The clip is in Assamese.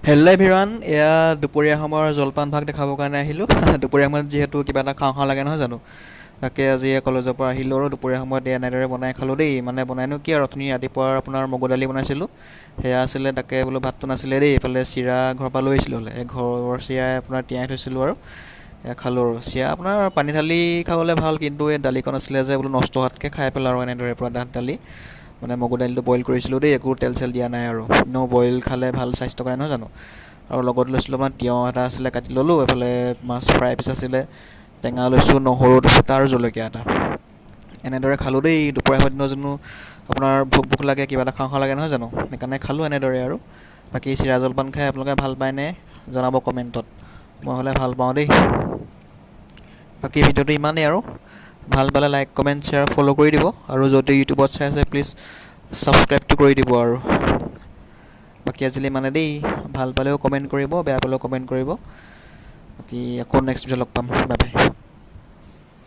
হেল্ল' এভৰিৱান, এয়া দুপৰীয়া সময়ৰ জলপান ভাগ দেখাবৰ কাৰণে আহিলোঁ। দুপৰীয়া সময়ত যিহেতু কিবা এটা খাওঁ খাওঁ লাগে নহয় জানো, তাকে আজি কলেজৰ পৰা আহিলোঁ আৰু দুপৰীয়া সময়ত এনেদৰে বনাই খালোঁ দেই। মানে বনাইনো কি আৰু, অথনি ৰাতিপুৱাৰ আপোনাৰ মগু দালি বনাইছিলোঁ, সেয়া আছিলে। তাকে বোলো ভাতটো নাছিলে দেই, এইফালে চিৰা ঘৰৰ পৰা লৈ আহিছিলোঁ। হ'লে ঘৰৰ চিৰাই আপোনাৰ তিয়াই থৈছিলোঁ আৰু এয়া খালোঁ। আৰু চিৰা আপোনাৰ পানী ঢালি খাবলৈ ভাল, কিন্তু এই দালিকণ আছিলে যে বোলো নষ্ট হোৱাতকৈ খাই পেলাওঁ আৰু এনেদৰে পূৰা ডাঠ দালি। মানে মগু দালিটো বইল কৰিছিলোঁ দেই, একো তেল চেল দিয়া নাই আৰু এনেও বইল খালে ভাল স্বাস্থ্যৰ কাৰণে নহয় জানো। আৰু লগত লৈছিলোঁ আপোনাৰ তিয়ঁহ এটা আছিলে, কাটি ল'লোঁ। এইফালে মাছ ফ্ৰাই পিচ আছিলে, টেঙা লৈছোঁ, নহৰু দুফুটা আৰু জলকীয়া এটা। এনেদৰে খালোঁ দেই। দুপৰীয়া সময়ত জানো আপোনাৰ ভোক ভোক লাগে, কিবা এটা খাওঁ খাওঁ লাগে নহয় জানো, সেইকাৰণে খালোঁ এনেদৰে আৰু। বাকী চিৰা জলপান খাই আপোনালোকে ভাল পায়নে জনাব কমেণ্টত, মই হ'লে ভাল পাওঁ দেই। বাকী ভিডিঅ'টো ইমানেই আৰু, ভাল পালে লাইক কমেণ্ট শ্বেয়াৰ ফ'ল' কৰি দিব। আৰু যদি ইউটিউবত চাই আছে প্লিজ ছাবস্ক্ৰাইবটো কৰি দিব আৰু। বাকী আজিলৈ মানে দেই, ভাল পালেও কমেণ্ট কৰিব, বেয়া পালেও কমেণ্ট কৰিব। বাকী আকৌ নেক্সট ভিডিঅ' লগ পাম, বাই বাই।